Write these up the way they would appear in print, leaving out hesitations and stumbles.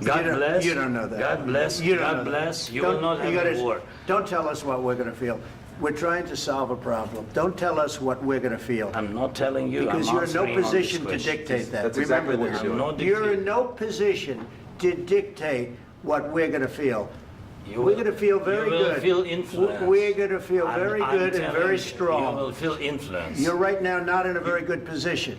God bless. You don't know that. God bless. You don't God know that. bless. You will not have a war. Don't tell us what we're going to feel. We're trying to solve a problem. Don't tell us what we're going to feel. I'm not telling you. Because I'm you're in no answering on position this to question. dictate that. That's Remember exactly what this. you're doing. I'm not You're dictating. in no position to dictate what we're going to feel. You We're will- going to feel very you will good. feel influenced. We're going to feel very I'm good and telling very you, strong. You will feel influence. You're right now not in a very good position.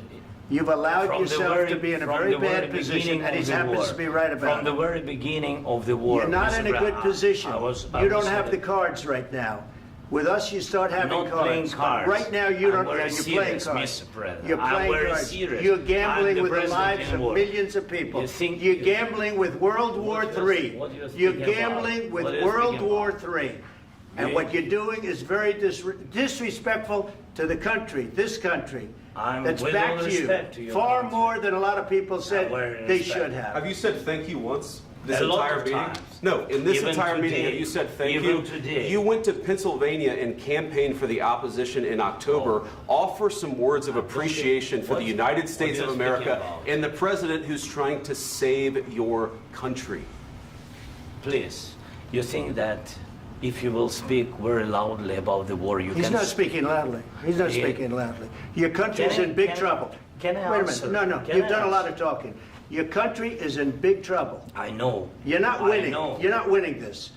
You've allowed From the yourself very- to be in a from very the very bad position, beginning and he of the happens war. to be right about From the it. very beginning of the war. You're not in a good position. You don't have the cards. cards right now. With us, you start having not cards. playing cards. Right now, you don't. I'm very You're playing serious, cards. Mr. President. You're I'm playing very cards. serious. You're I'm gambling the with the president lives in of war. millions of people. You think- You're gambling with World War What do you- III. what do you You're think about? gambling with What do you World think War about? III. And You- what you're doing is very disrespectful to the country, this country. I'm That's with back all to respect to you. your Far country. more than a lot of people said very they respect. should have. Have you said thank you once this A lot entire of meeting? times. No, in this Even entire meeting, today. have you said thank Even you? today. You went to Pennsylvania and campaigned for the opposition in October. Offer some words of appreciation for the United States what of are you speaking America about? and the president who's trying to save your country. Please, you think that if you will speak very loudly about the war, you He's can... not speaking loudly. He's not Yeah. speaking loudly. Your country's Can I- in big can- trouble. can I Wait a answer? minute. No, Can you've I done a lot answer? of talking. Your country is in big trouble. I know. You're not I winning. know. You're not winning this.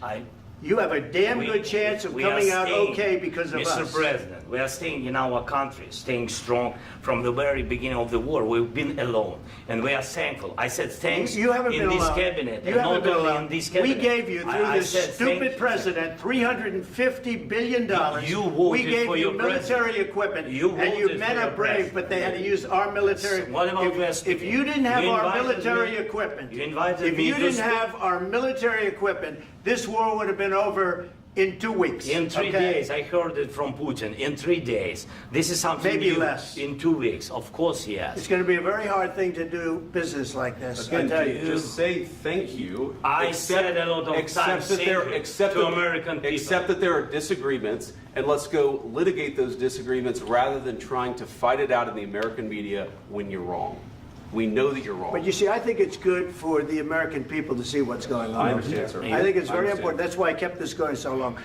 You have a damn good chance of we are coming out staying, okay because of Mr. us. President, we are staying in our country, staying strong from the very beginning of the war. We've been alone, and we are thankful. I said thanks You haven't in been this alone. cabinet, You and haven't not been only alone. in this We cabinet. gave you, through I this said thank stupid you. president, $350 billion. You voted we gave for you your military president. equipment, You and you voted men for are your brave, president. but they had to use our military. What about West If you didn't have You our invited military me- equipment, you invited if me you to didn't speak- have our military equipment, this war would have been over in 2 weeks. In 3 okay? days, I heard it from Putin. In 3 days, this is something Maybe new. less. In 2 weeks, of course, yes. It's going to be a very hard thing to do business like this. I Again, tell you. just say thank you. I said a lot of accept times that thank there, you accept to that- American people. Accept that there are disagreements, and let's go litigate those disagreements rather than trying to fight it out in the American media when you're wrong. We know that you're wrong. But you see, I think it's good for the American people to see what's going on. I understand, sir. I think it's I very understand. important. That's why I kept this going so long.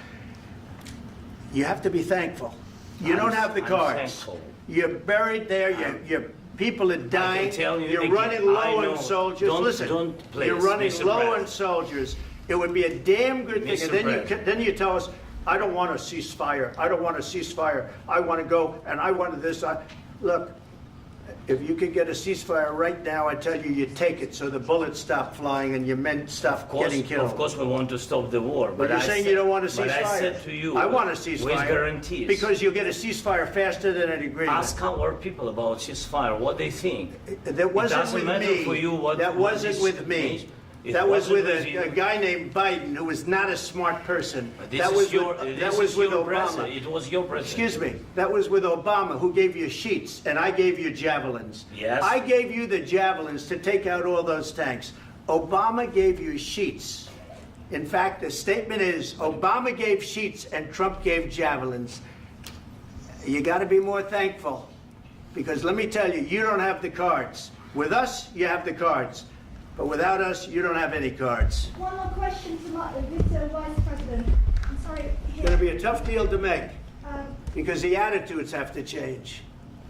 You have to be thankful. You don't have the I'm cards. thankful. You're buried there. Your people are dying. tell you You're again, running I low know. on soldiers. Don't- Listen, don't please, you're running Mr. low President. on soldiers. It would be a damn good thing. Mr. And then President. then you tell us, I don't want a ceasefire. I don't want a ceasefire. I want to go and I want this. Look. If you could get a ceasefire right now, I tell you, you take it so the bullets stop flying and your men stop getting killed. Of course, we want to stop the war. But you're saying you don't want a ceasefire. But I said to you, I want a ceasefire. with guarantees. Because you'll get a ceasefire faster than an agreement. Ask our people about ceasefire, what they think. That wasn't doesn't with matter me. for you what- That what wasn't is- with me. It That was wasn't with with you. a guy named Biden, who was not a smart person. This That is was your, with, this that was is with your Obama. president. It was your president. Excuse me. That was with Obama, who gave you sheets, and I gave you javelins. Yes. I gave you the javelins to take out all those tanks. Obama gave you sheets. In fact, the statement is Obama gave sheets and Trump gave javelins. You got to be more thankful, because let me tell you, you don't have the cards. With us, you have the cards. But without us, you don't have any cards. One more question to Mr. Vice President. I'm sorry. It's going to be a tough deal to make, Um, because the attitudes have to change.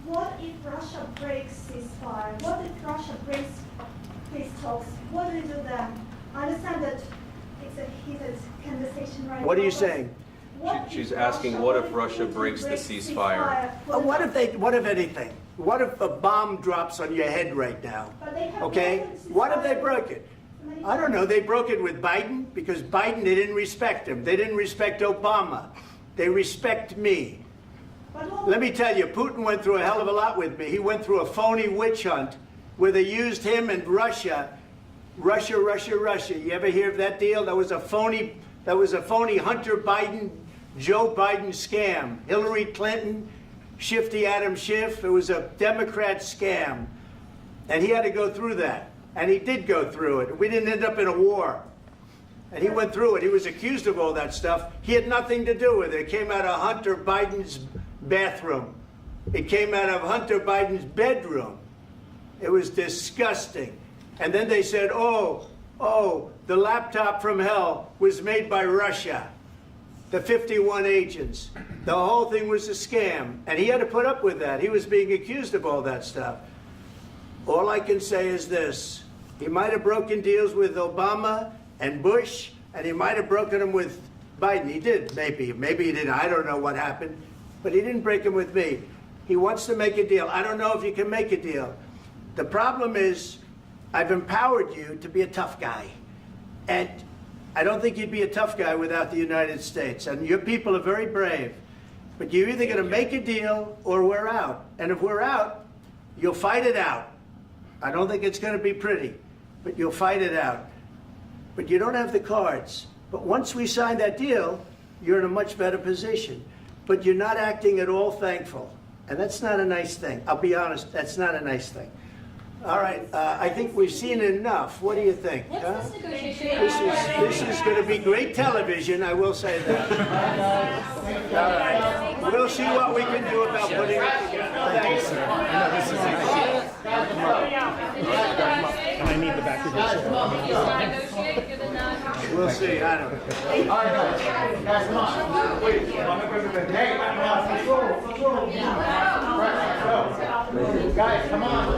what if Russia breaks ceasefire? What if Russia breaks peace talks? What do we do then? I understand that it's a heated conversation right now. What are you but saying? what She's if asking, what if Russia Putin breaks the ceasefire? What if anything? What if a bomb drops on your head right now? But they have Okay? broken the What if they ceasefire broke it? many I don't know. times. They broke it with Biden because Biden, they didn't respect him. They didn't respect Obama. They respect me. But what- Let me tell you, Putin went through a hell of a lot with me. He went through a phony witch hunt where they used him and Russia. Russia. You ever hear of that deal? That was a phony Hunter Biden, Joe Biden scam. Hillary Clinton, Shifty Adam Schiff. It was a Democrat scam. And he had to go through that. And he did go through it. We didn't end up in a war. And he went through it. He was accused of all that stuff. He had nothing to do with it. It came out of Hunter Biden's bathroom. It came out of Hunter Biden's bedroom. It was disgusting. And then they said, oh, oh, the laptop from hell was made by Russia, the 51 agents. The whole thing was a scam, and he had to put up with that. He was being accused of all that stuff. All I can say is this. He might have broken deals with Obama and Bush, and he might have broken them with Biden. He did, maybe. Maybe he didn't. I don't know what happened. But he didn't break them with me. He wants to make a deal. I don't know if you can make a deal. The problem is, I've empowered you to be a tough guy. And I don't think you'd be a tough guy without the United States. And your people are very brave. But you're either going to make a deal or we're out. And if we're out, you'll fight it out. I don't think it's going to be pretty, but you'll fight it out. But you don't have the cards. But once we sign that deal, you're in a much better position. But you're not acting at all thankful. And that's not a nice thing. I'll be honest, that's not a nice thing. All right, I think we've seen enough. What do you think? What's this negotiation? This is going to be great television, I will say that. All right. We'll see what we can do about putting it together. Thanks, sir. I need the back of your chair. We'll see, I don't know. Guys, come on.